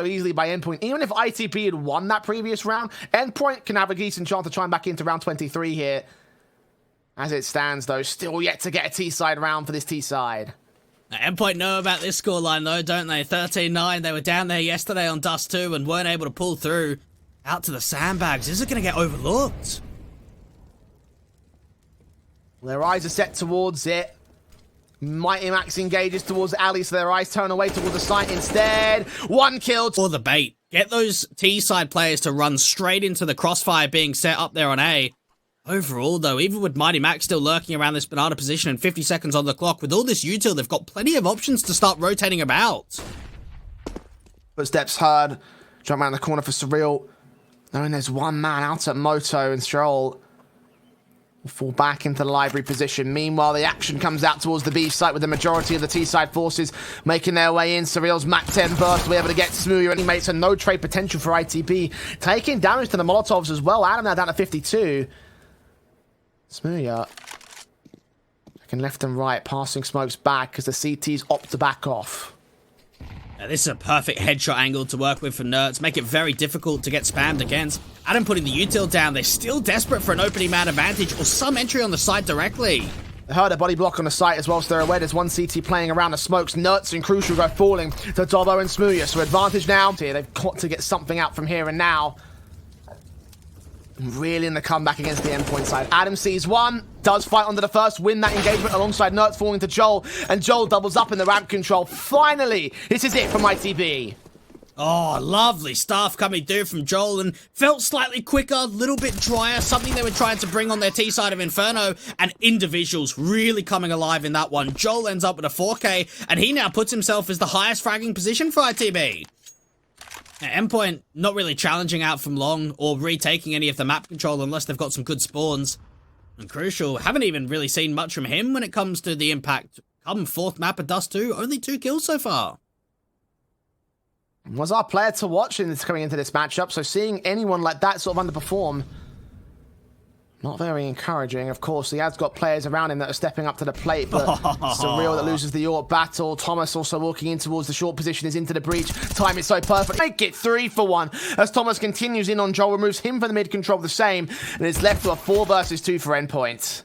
easily by Endpoint. Even if ITP had won that previous round, Endpoint can have a decent chance to chime back into round 23 here. As it stands, though, still yet to get a T-side round for this T-side. Endpoint know about this scoreline, though, don't they? 13-9. They were down there yesterday on Dust 2 and weren't able to pull through. Out to the sandbags. Is it going to get overlooked? Their eyes are set towards it. Mighty Max engages towards the alley, so their eyes turn away towards the site instead. One kill. Or the bait. Get those T-side players to run straight into the crossfire being set up there on A. Overall, though, even with Mighty Max still lurking around this banana position and 50 seconds on the clock, with all this util, they've got plenty of options to start rotating about. Footsteps heard. Jump around the corner for Surreal. Knowing there's one man out at Moto, and Stroll will fall back into the library position. Meanwhile, the action comes out towards the B site with the majority of the T-side forces making their way in. Surreal's Mach 10 burst will be able to get smooya and teammates, and no trade potential for ITB. Taking damage to the Molotovs as well. Adam now down to 52. smooya looking left and right, passing smokes back as the CTs opt to back off. Now, this is a perfect headshot angle to work with for Nerds, make it very difficult to get spammed against. Adam putting the util down, they're still desperate for an opening man advantage or some entry on the site directly. They heard a body block on the site as well, so they're aware there's one CT playing around the smokes. Nerds and Crucial go falling to Dobbo and smooya, so advantage now. Here, they've got to get something out from here and now. Really in the comeback against the Endpoint side. Adam sees one, does fight onto the first, win that engagement alongside Nerds falling to Joel, and Joel doubles up in the ramp control. Finally, this is it from ITB. Oh, lovely stuff coming through from Joel, and felt slightly quicker, a little bit drier, something they were trying to bring on their T-side of Inferno, and individuals really coming alive in that one. Joel ends up with a 4K, and he now puts himself as the highest fragging position for ITB. Now, Endpoint not really challenging out from long or retaking any of the map control unless they've got some good spawns. And Crucial, haven't even really seen much from him when it comes to the impact. Come fourth map of Dust 2, only 2 kills so far. Was our player to watch in this coming into this matchup, so seeing anyone like that sort of underperform, not very encouraging. Of course, he has got players around him that are stepping up to the plate, but Surreal that loses the York battle. Thomas also walking in towards the short position is into the breach. Time is so perfect. Make it 3 for 1 as Thomas continues in on Joel, removes him from the mid control the same, and it's left to a 4 versus 2 for Endpoint.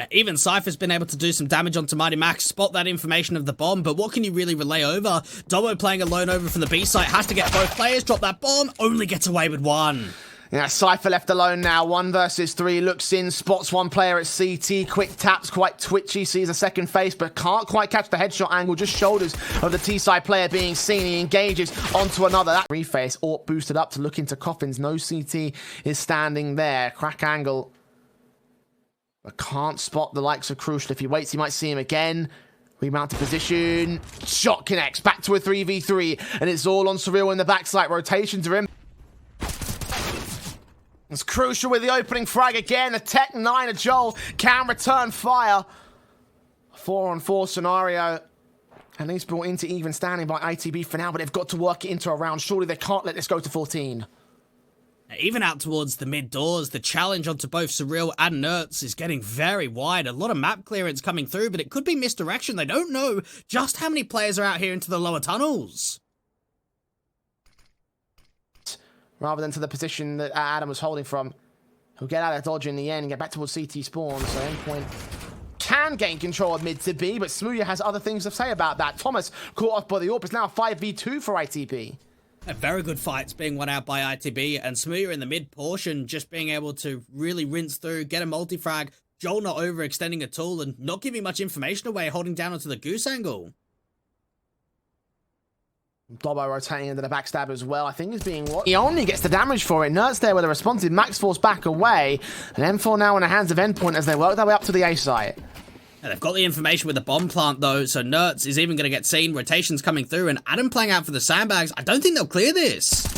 Even Cypher's been able to do some damage onto Mighty Max, spot that information of the bomb, but what can you really relay over? Dobbo playing alone over from the B site, has to get both players, drop that bomb, only gets away with 1. Yeah, Cypher left alone now, 1 versus 3, looks in, spots one player at CT, quick taps, quite twitchy, sees a second face, but can't quite catch the headshot angle, just shoulders of the T-side player being seen. He engages onto another. That reface, Orp boosted up to look into coffins, no CT is standing there, crack angle, but can't spot the likes of Crucial. If he waits, he might see him again. Remounted position, shot connects, back to a 3v3, and it's all on Surreal in the backside, rotations are in. It's Crucial with the opening frag again. A Tech 9 of Joel can return fire. 4-on-4 scenario. And he's brought into even standing by ITB for now, but they've got to work it into a round. Surely they can't let this go to 14. Even out towards the mid doors, the challenge onto both Surreal and Nerds is getting very wide. A lot of map clearance coming through, but it could be misdirection. They don't know just how many players are out here into the lower tunnels. Rather than to the position that Adam was holding from. He'll get out of dodge in the end and get back towards CT spawn. So Endpoint can gain control of mid to B, but smooya has other things to say about that. Thomas caught off by the AWP. It's now 5v2 for ITB. A very good fights being won out by ITB, and smooya in the mid portion just being able to really rinse through, get a multi-frag, Joel not overextending at all, and not giving much information away, holding down onto the goose angle. Dobbo rotating into the backstab as well. I think he's being watched. He only gets the damage for it. Nerds there with a responsive Max Force back away. And M4 now in the hands of Endpoint as they work their way up to the A site. Yeah, they've got the information with the bomb plant though, so Nerds is even going to get seen. Rotations coming through, and Adam playing out for the sandbags. I don't think they'll clear this.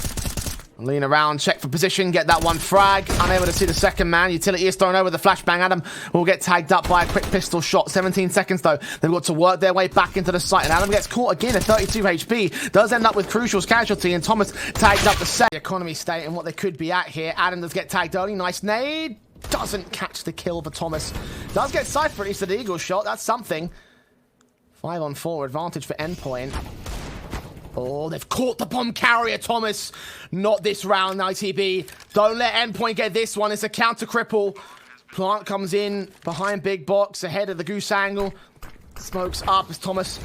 Lean around, check for position, get that one frag. Unable to see the second man. Utility is thrown over the flashbang. Adam will get tagged up by a quick pistol shot. 17 seconds though. They've got to work their way back into the site. And Adam gets caught again at 32 HP. Does end up with Crucial's casualty. And Thomas tagged up the set. The economy state and what they could be at here. Adam does get tagged early. Nice nade. Doesn't catch the kill for Thomas. Does get Cypher at least at the eagle shot. That's something. 5-on-4 advantage for Endpoint. Oh, they've caught the bomb carrier, Thomas. Not this round, ITB. Don't let Endpoint get this one. It's a counter cripple. Plant comes in behind Big Box, ahead of the goose angle. Smokes up as Thomas.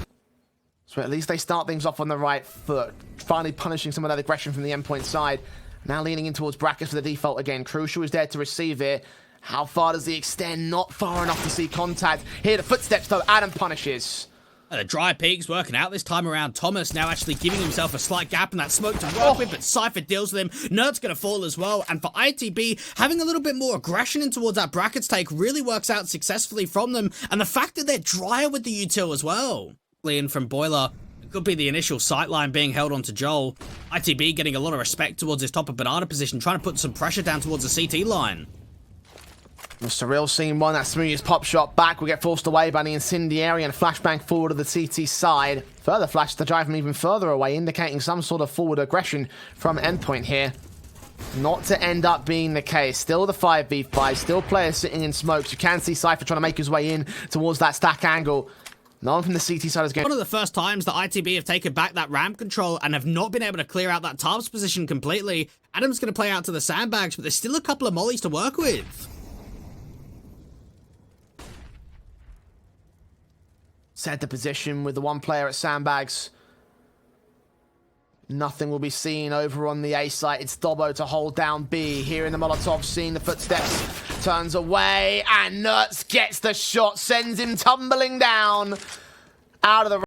So at least they start things off on the right foot. Finally punishing some of that aggression from the Endpoint side. Now leaning in towards brackets for the default again. Crucial is there to receive it. How far does he extend? Not far enough to see contact. Here, the footsteps, though. Adam punishes. The dry peak's working out this time around. Thomas now actually giving himself a slight gap in that smoke to work with, but Cypher deals with him. Nerd's going to fall as well. And for ITB, having a little bit more aggression in towards that brackets take really works out successfully from them. And the fact that they're drier with the util as well. In from Boiler. It could be the initial sightline being held onto Joel. ITB getting a lot of respect towards his top of banana position, trying to put some pressure down towards the CT line. Surreal scene one, that smooya's pop shot back will get forced away by the incendiary and flashbang forward to the CT side. Further flash to drive him even further away, indicating some sort of forward aggression from Endpoint here. Not to end up being the case. Still the 5v5, still players sitting in smokes. You can see Cypher trying to make his way in towards that stack angle. No one from the CT side is going. One of the first times that ITB have taken back that ramp control and have not been able to clear out that Tarps position completely. Adam's going to play out to the sandbags, but there's still a couple of mollies to work with. Set the position with the one player at sandbags. Nothing will be seen over on the A site. It's Dobbo to hold down B. Here in the Molotov scene, the footsteps turns away, and Nertz gets the shot, sends him tumbling down. Out of the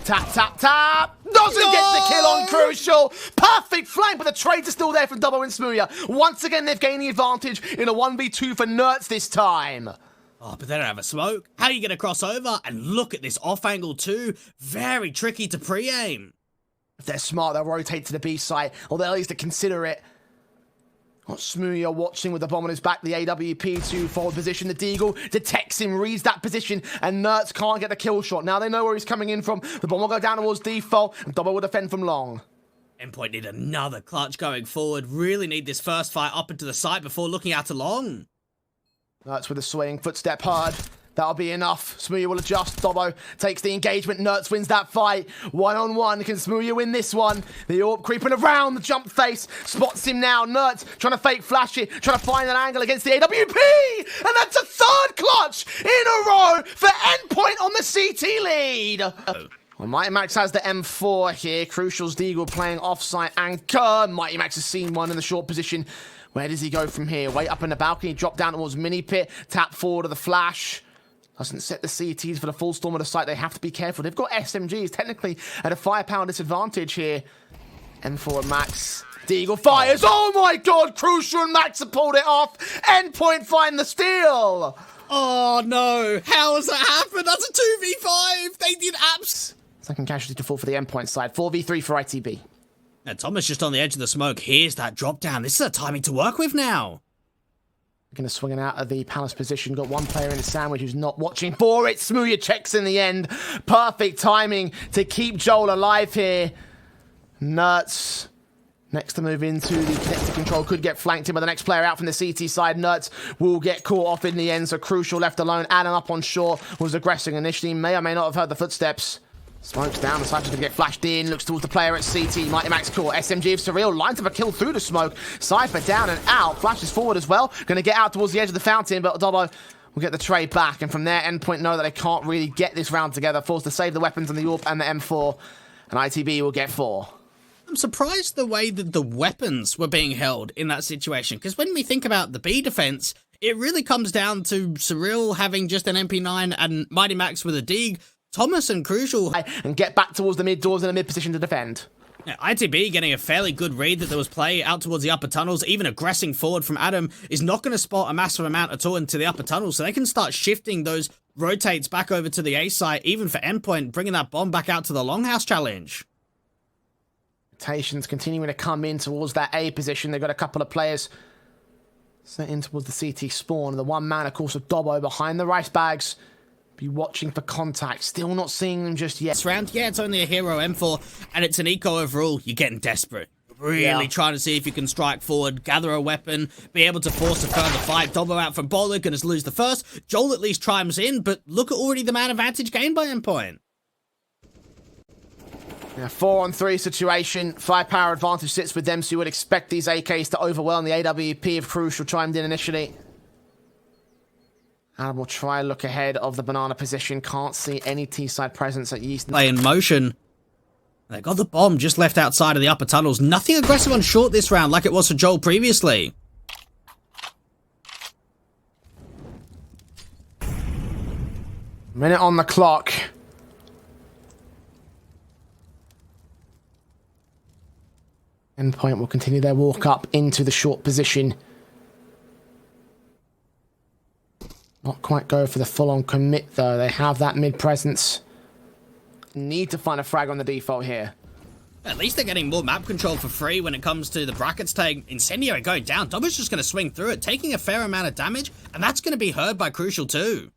tap, tap, tap. Doesn't get the kill on Crucial. Perfect flank, but the trades are still there from Dobbo and smooya. Once again, they've gained the advantage in a 1v2 for Nertz this time. Oh, but they don't have a smoke. How are you going to cross over? And look at this off angle too. Very tricky to pre-aim. If they're smart, they'll rotate to the B site, or they'll at least consider it. Got smooya watching with the bomb on his back, the AWP to forward position. The Deagle detects him, reads that position, and Nertz can't get the kill shot. Now they know where he's coming in from. The bomb will go down towards default, and Dobbo will defend from long. Endpoint need another clutch going forward. Really need this first fight up into the site before looking out to long. Nertz with a swing, footstep hard. That'll be enough. smooya will adjust. Dobbo takes the engagement. Nertz wins that fight. One-on-one. Can smooya win this one? The AWP creeping around the jump face. Spots him now. Nertz trying to fake flash it. Trying to find an angle against the AWP. And that's a third clutch in a row for Endpoint on the CT lead. Well, Mighty Max has the M4 here. Crucial's Deagle playing offsite anchor. Mighty Max has seen one in the short position. Where does he go from here? Wait up in the balcony, drop down towards mini pit, tap forward to the flash. Doesn't set the CTs for the full storm of the site. They have to be careful. They've got SMGs technically at a firepower disadvantage here. M4 and Max. Deagle fires. Oh my god, Crucial and Max have pulled it off. Endpoint find the steal. Oh no, how has that happened? That's a 2v5. They did abs. Second casualty to fall for the Endpoint side. 4v3 for ITB. Now, Thomas just on the edge of the smoke. Here's that drop down. This is a timing to work with now. Going to swing it out of the Palace position. Got one player in the sandwich who's not watching for it. smooya checks in the end. Perfect timing to keep Joel alive here. Nertz next to move into the connected control. Could get flanked in by the next player out from the CT side. Nertz will get caught off in the end. So Crucial left alone. Adam up on shore was aggressing initially. May or may not have heard the footsteps. Smokes down, the Cypher's gonna get flashed in, looks towards the player at CT, Mighty Max caught, SMG of Surreal, lines up a kill through the smoke, Cypher down and out, flashes forward as well, gonna get out towards the edge of the fountain, but Dobbo will get the trade back, and from there, Endpoint know that they can't really get this round together, forced to save the weapons on the AWP and the M4, and ITB will get 4. I'm surprised the way that the weapons were being held in that situation, because when we think about the B defense, it really comes down to Surreal having just an MP9 and Mighty Max with a Deag. Thomas and Crucial and get back towards the mid doors in a mid position to defend. Yeah, ITB getting a fairly good read that there was play out towards the upper tunnels. Even aggressing forward from Adam is not going to spot a massive amount at all into the upper tunnels, so they can start shifting those rotates back over to the A site, even for Endpoint, bringing that bomb back out to the Longhouse challenge. Rotations continuing to come in towards that A position. They've got a couple of players set in towards the CT spawn. The one man, of course, of Dobbo behind the rice bags. Be watching for contact. Still not seeing them just yet. This round, yeah, it's only a hero M4, and it's an eco overall. You're getting desperate. Really trying to see if you can strike forward, gather a weapon, be able to force a further fight. Dobbo out from Bowler, gonna lose the first. Joel at least chimes in, but look at already the man advantage gained by Endpoint. Yeah, 4-on-3 situation. Firepower advantage sits with them, so you would expect these AKs to overwhelm the AWP if Crucial chimed in initially. And we'll try look ahead of the banana position. Can't see any T-side presence at Yeast. Play in motion. They got the bomb just left outside of the upper tunnels. Nothing aggressive on short this round like it was for Joel previously. Minute on the clock. Endpoint will continue their walk up into the short position. Not quite go for the full-on commit, though. They have that mid presence. Need to find a frag on the default here. At least they're getting more map control for free when it comes to the brackets tag. Incendiary going down. Dobber's just going to swing through it, taking a fair amount of damage, and that's going to be heard by Crucial too.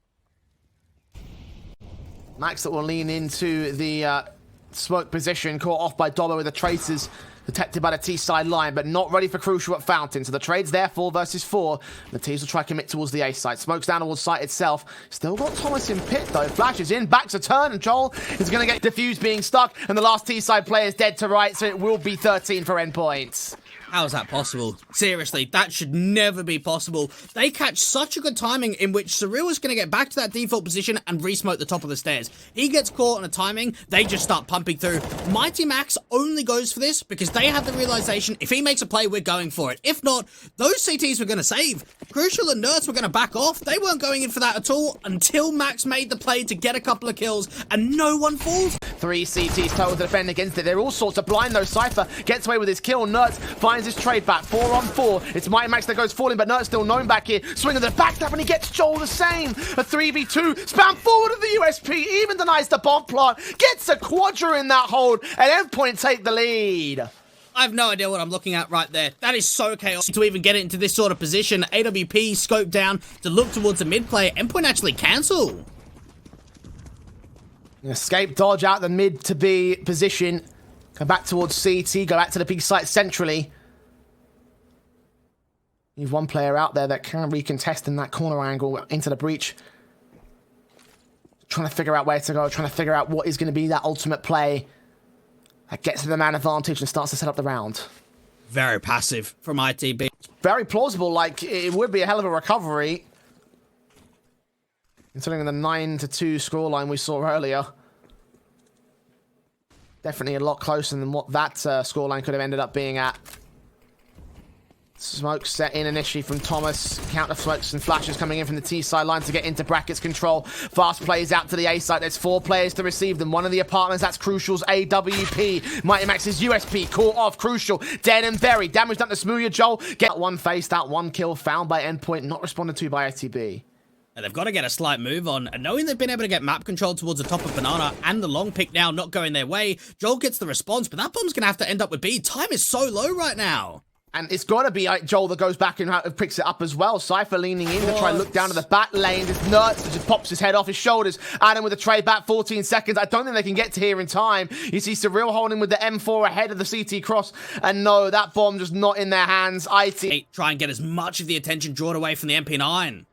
Max that will lean into the smoke position, caught off by Dobber with the traces. Detected by the T-side line, but not ready for Crucial at Fountain. So the trade's there, 4 versus 4. The T's will try to commit towards the A side. Smokes down towards site itself. Still got Thomas in pit, though. Flashes in, backs a turn, and Joel is going to get Diffuse being stuck. And the last T-side player is dead to right, so it will be 13 for Endpoint. How is that possible? Seriously, that should never be possible. They catch such a good timing in which Surreal is going to get back to that default position and re-smoke the top of the stairs. He gets caught on a timing, they just start pumping through. Mighty Max only goes for this because they have the realization if he makes a play, we're going for it. If not, those CTs were going to save. Crucial and Nerds were going to back off. They weren't going in for that at all until Max made the play to get a couple of kills and no one falls. 3 CTs total to defend against it. They're all sorts of blind, though. Cypher gets away with his kill. Nerds finds his trade back. 4-on-4. It's Mighty Max that goes falling, but Nerds still known back here. Swing of the backstab, and he gets Joel the same. A 3v2. Spam forward of the USP. Even denies the bomb plant. Gets a quadra in that hold, and Endpoint take the lead. I have no idea what I'm looking at right there. That is so chaotic to even get it into this sort of position. AWP scope down to look towards the mid player. Endpoint actually cancel. Escape, dodge out the mid to B position. Go back towards CT, go back to the big site centrally. You've one player out there that can recontest in that corner angle into the breach. Trying to figure out where to go, trying to figure out what is going to be that ultimate play that gets to the man advantage and starts to set up the round. Very passive from ITB. Very plausible, like it would be a hell of a recovery. Considering the 9-2 scoreline we saw earlier. Definitely a lot closer than what that scoreline could have ended up being at. Smoke set in initially from Thomas. Counter smokes and flashes coming in from the T side line to get into brackets control. Fast plays out to the A side. There's 4 players to receive them. One of the apartments, that's Crucial's AWP. Mighty Max's USP caught off. Crucial dead and buried. Damage done to smooya. Joel get one face, that one kill found by Endpoint, not responded to by ITB. And they've got to get a slight move on, and knowing they've been able to get map control towards the top of Banana and the long pick now not going their way, Joel gets the response, but that bomb's going to have to end up with B. Time is so low right now. And it's got to be Joel that goes back and picks it up as well. Cypher leaning in to try and look down to the back lane. This Nerds just pops his head off his shoulders. Adam with a trade back, 14 seconds. I don't think they can get to here in time. You see Surreal holding with the M4 ahead of the CT cross. And no, that bomb just not in their hands. IT try and get as much of the attention drawn away from the MP9.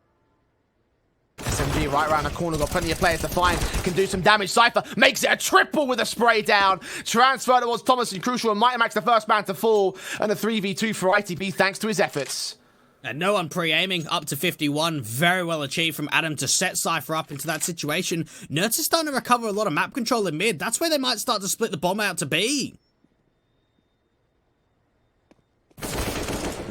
SMG right around the corner, got plenty of players to find, can do some damage. Cypher makes it a triple with a spray down. Transfer towards Thomas and Crucial, and Mighty Max the first man to fall, and a 3v2 for ITB thanks to his efforts. And no one pre-aiming, up to 51. Very well achieved from Adam to set Cypher up into that situation. Nerds is starting to recover a lot of map control in mid. That's where they might start to split the bomb out to B.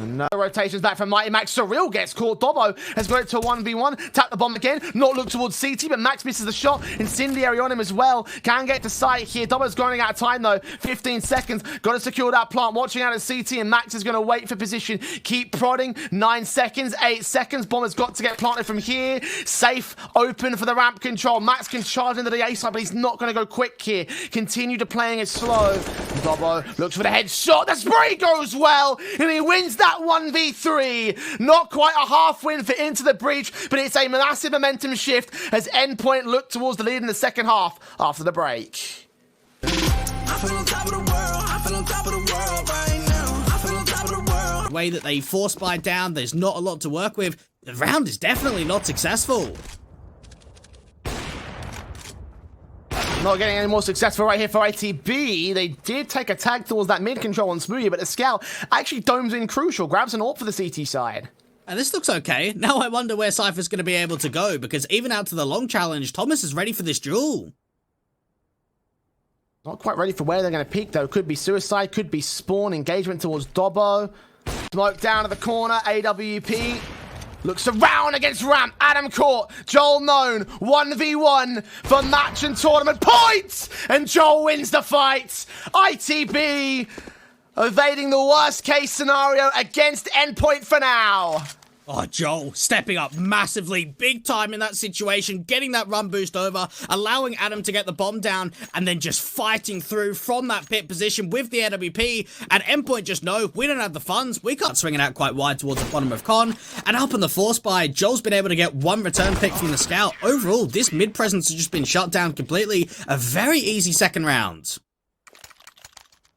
No rotations back from Mighty Max. Surreal gets caught. Dobbo has got it to a 1v1. Tap the bomb again. Not look towards CT, but Max misses the shot. Incendiary on him as well. Can get to site here. Dobbo's going out of time though. 15 seconds. Got to secure that plant. Watching out at CT, and Max is going to wait for position. Keep prodding. 9 seconds. 8 seconds. Bomber's got to get planted from here. Safe. Open for the ramp control. Max can charge into the A side, but he's not going to go quick here. Continue to playing it slow. Dobbo looks for the headshot. The spray goes well, and he wins that 1v3. Not quite a half win for Into the Breach, but it's a massive momentum shift as Endpoint look towards the lead in the second half after the break. The way that they force buy down, there's not a lot to work with. The round is definitely not successful. Not getting any more successful right here for ITB. They did take a tag towards that mid control on smooya, but the scout actually domes in crucial, grabs an AWP for the CT side. And this looks okay. Now I wonder where Cypher's going to be able to go, because even out to the long challenge, Thomas is ready for this duel. Not quite ready for where they're going to peak, though. Could be suicide, could be spawn, engagement towards Dobbo. Smoke down to the corner, AWP. Looks around against Ramp. Adam caught. Joel known. 1v1 for match and tournament points! And Joel wins the fight. ITB evading the worst case scenario against Endpoint for now. Oh, Joel stepping up massively, big time in that situation, getting that run boost over, allowing Adam to get the bomb down, and then just fighting through from that pit position with the AWP. And Endpoint just know, we don't have the funds, we can't swing it out quite wide towards the bottom of Con. And up on the force buy, Joel's been able to get one return pick from the scout. Overall, this mid presence has just been shut down completely. A very easy second round.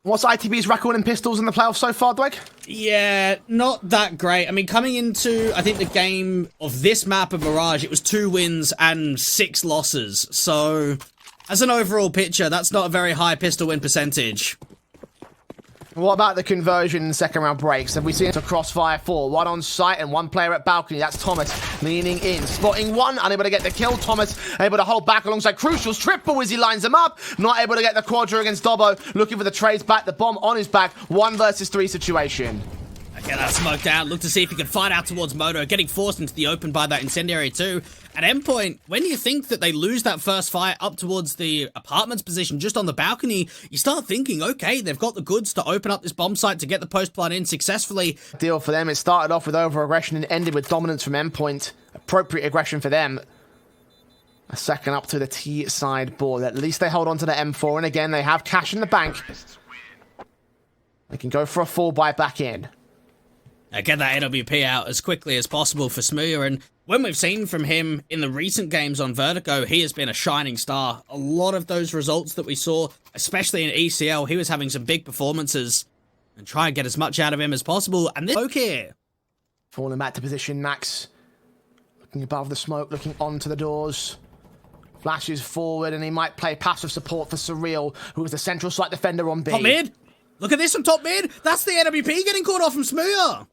What's ITB's record in pistols in the playoffs so far, Dwight? Yeah, not that great. I mean, coming into, I think, the game of this map of Mirage, it was 2 wins and 6 losses. So, as an overall picture, that's not a very high pistol win percentage. What about the conversion in second round breaks? Have we seen it to crossfire 4? One on site and one player at balcony. That's Thomas leaning in. Spotting one, unable to get the kill. Thomas able to hold back alongside Crucial's triple as he lines them up. Not able to get the quadra against Dobbo. Looking for the trades back. The bomb on his back. 1 versus 3 situation. Get that smoke down. Look to see if he can fight out towards Moto. Getting forced into the open by that incendiary too. At Endpoint, when you think that they lose that first fight up towards the apartments position just on the balcony, you start thinking, okay, they've got the goods to open up this bomb site to get the post plant in successfully. Deal for them. It started off with over-aggression and ended with dominance from Endpoint. Appropriate aggression for them. A second up to the T side board. At least they hold on to the M4, and again, they have cash in the bank. They can go for a 4-buy back in. Get that AWP out as quickly as possible for smooya, and when we've seen from him in the recent games on Vertigo, he has been a shining star. A lot of those results that we saw, especially in ECL, he was having some big performances, and try and get as much out of him as possible. And this poke here. Falling back to position, Max. Looking above the smoke, looking onto the doors. Flashes forward, and he might play passive support for Surreal, who is the central site defender on B. Top mid. Look at this from top mid. That's the AWP getting caught off from smooya.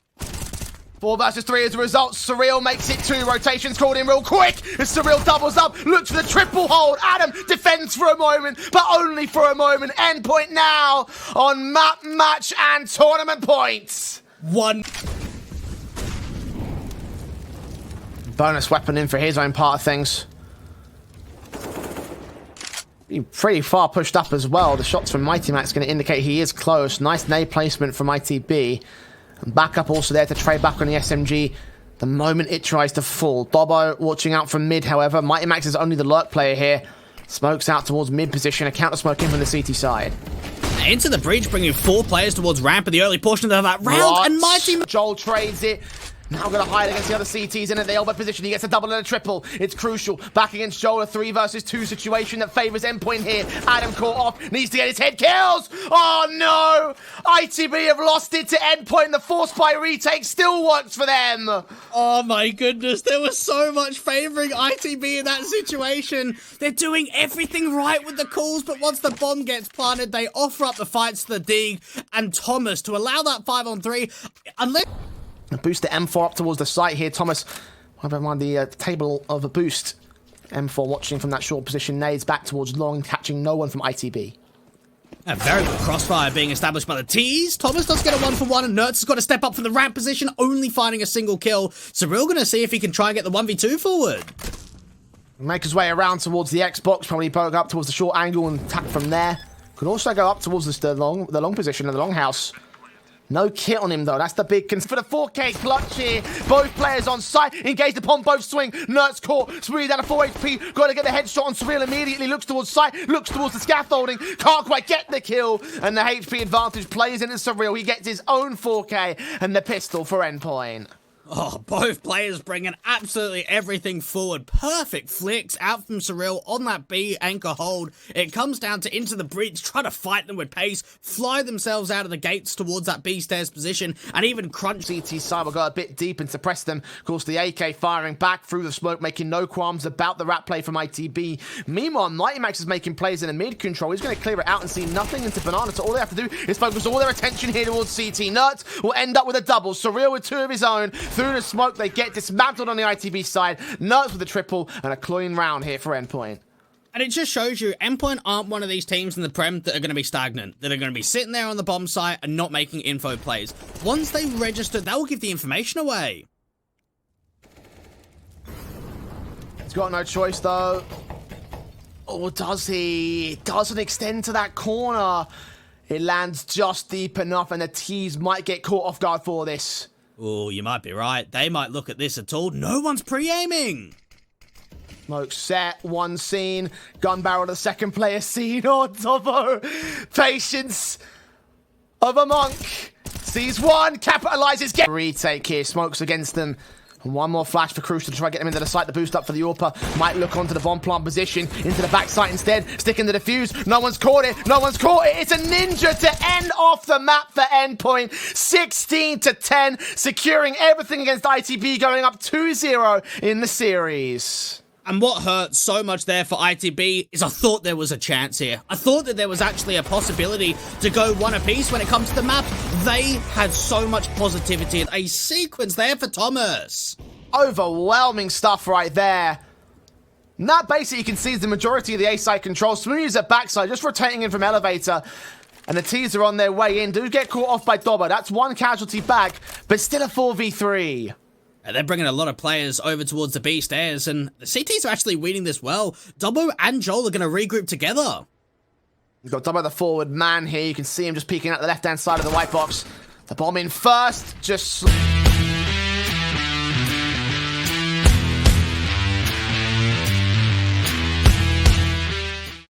4 versus 3 as a result. Surreal makes it 2. Rotations called in real quick as Surreal doubles up. Looks for the triple hold. Adam defends for a moment, but only for a moment. Endpoint now on map, match, and tournament points. 1. Bonus weapon in for his own part of things. Pretty far pushed up as well. The shots from Mighty Max going to indicate he is close. Nice nade placement from ITB. And backup also there to trade back on the SMG the moment it tries to fall. Dobbo watching out from mid, however. Mighty Max is only the lurk player here. Smokes out towards mid position. A counter smoke in from the CT side. Into the breach, bringing 4 players towards ramp in the early portion of that round. What? And Mighty Max. Joel trades it. Now going to hide against the other CTs in at the elbow position. He gets a double and a triple. It's crucial. Back against Joel, a 3 versus 2 situation that favors Endpoint here. Adam caught off. Needs to get his head kills. Oh no! ITB have lost it to Endpoint. The force by retake still works for them. Oh my goodness, there was so much favoring ITB in that situation. They're doing everything right with the calls, but once the bomb gets planted, they offer up the fights to the Dig and Thomas to allow that 5-on-3. Unless... Boost the M4 up towards the site here. Thomas, whatever mind the table of a boost. M4 watching from that short position. Nades back towards long, catching no one from ITB. A very good crossfire being established by the T's. Thomas does get a 1-for-1, and Nertz has got to step up from the ramp position, only finding a single kill. So we're going to see if he can try and get the 1v2 forward. Make his way around towards the Xbox, probably poke up towards the short angle and attack from there. Could also go up towards the long position of the longhouse. No kit on him, though. That's the big concern. For the 4K clutch here. Both players on site. Engaged upon both swing. Nertz caught. Smooya down to 4 HP. Got to get the headshot on Surreal immediately. Looks towards site. Looks towards the scaffolding. Can't quite get the kill. And the HP advantage plays into Surreal. He gets his own 4K and the pistol for Endpoint. Oh, both players bringing absolutely everything forward. Perfect flicks out from Surreal on that B anchor hold. It comes down to into the bridge, try to fight them with pace, fly themselves out of the gates towards that B stairs position, and even crunch. CT side will go a bit deep and suppress them. Of course, the AK firing back through the smoke, making no qualms about the rat play from ITB. Meanwhile, Mighty Max is making plays in the mid control. He's going to clear it out and see nothing into Banana, so all they have to do is focus all their attention here towards CT. Nerds will end up with a double. Surreal with 2 of his own. Through the smoke, they get dismantled on the ITB side. Nerds with a triple and a clean round here for Endpoint. And it just shows you, Endpoint aren't one of these teams in the Prem that are going to be stagnant, that are going to be sitting there on the bomb site and not making info plays. Once they register, that will give the information away. He's got no choice, though. Or does he? It doesn't extend to that corner. It lands just deep enough, and the T's might get caught off guard for this. Oh, you might be right. They might look at this at all. No one's pre-aiming. Smoke set, one scene. Gun barrel to the second player seen. Oh, Dobbo. Patience of a monk. Sees one, capitalizes. Retake here. Smokes against them. And one more flash for Crucial to try to get him into the site. The boost up for the AWPer. Might look onto the bomb plant position. Into the back site instead. Sticking the defuse. No one's caught it. No one's caught it. It's a ninja to end off the map for Endpoint. 16-10. Securing everything against ITB. Going up 2-0 in the series. And what hurt so much there for ITB is I thought there was a chance here. I thought that there was actually a possibility to go one apiece when it comes to the map. They had so much positivity. A sequence there for Thomas. Overwhelming stuff right there. And that basically concedes the majority of the A-side control. Smooya's at backside, just rotating in from elevator. And the T's are on their way in. Do get caught off by Dobbo. That's one casualty back, but still a 4v3. They're bringing a lot of players over towards the B stairs, and the CTs are actually winning this well. Dobbo and Joel are going to regroup together. You've got Dobbo the forward man here. You can see him just peeking out the left-hand side of the white box. The bomb in first, just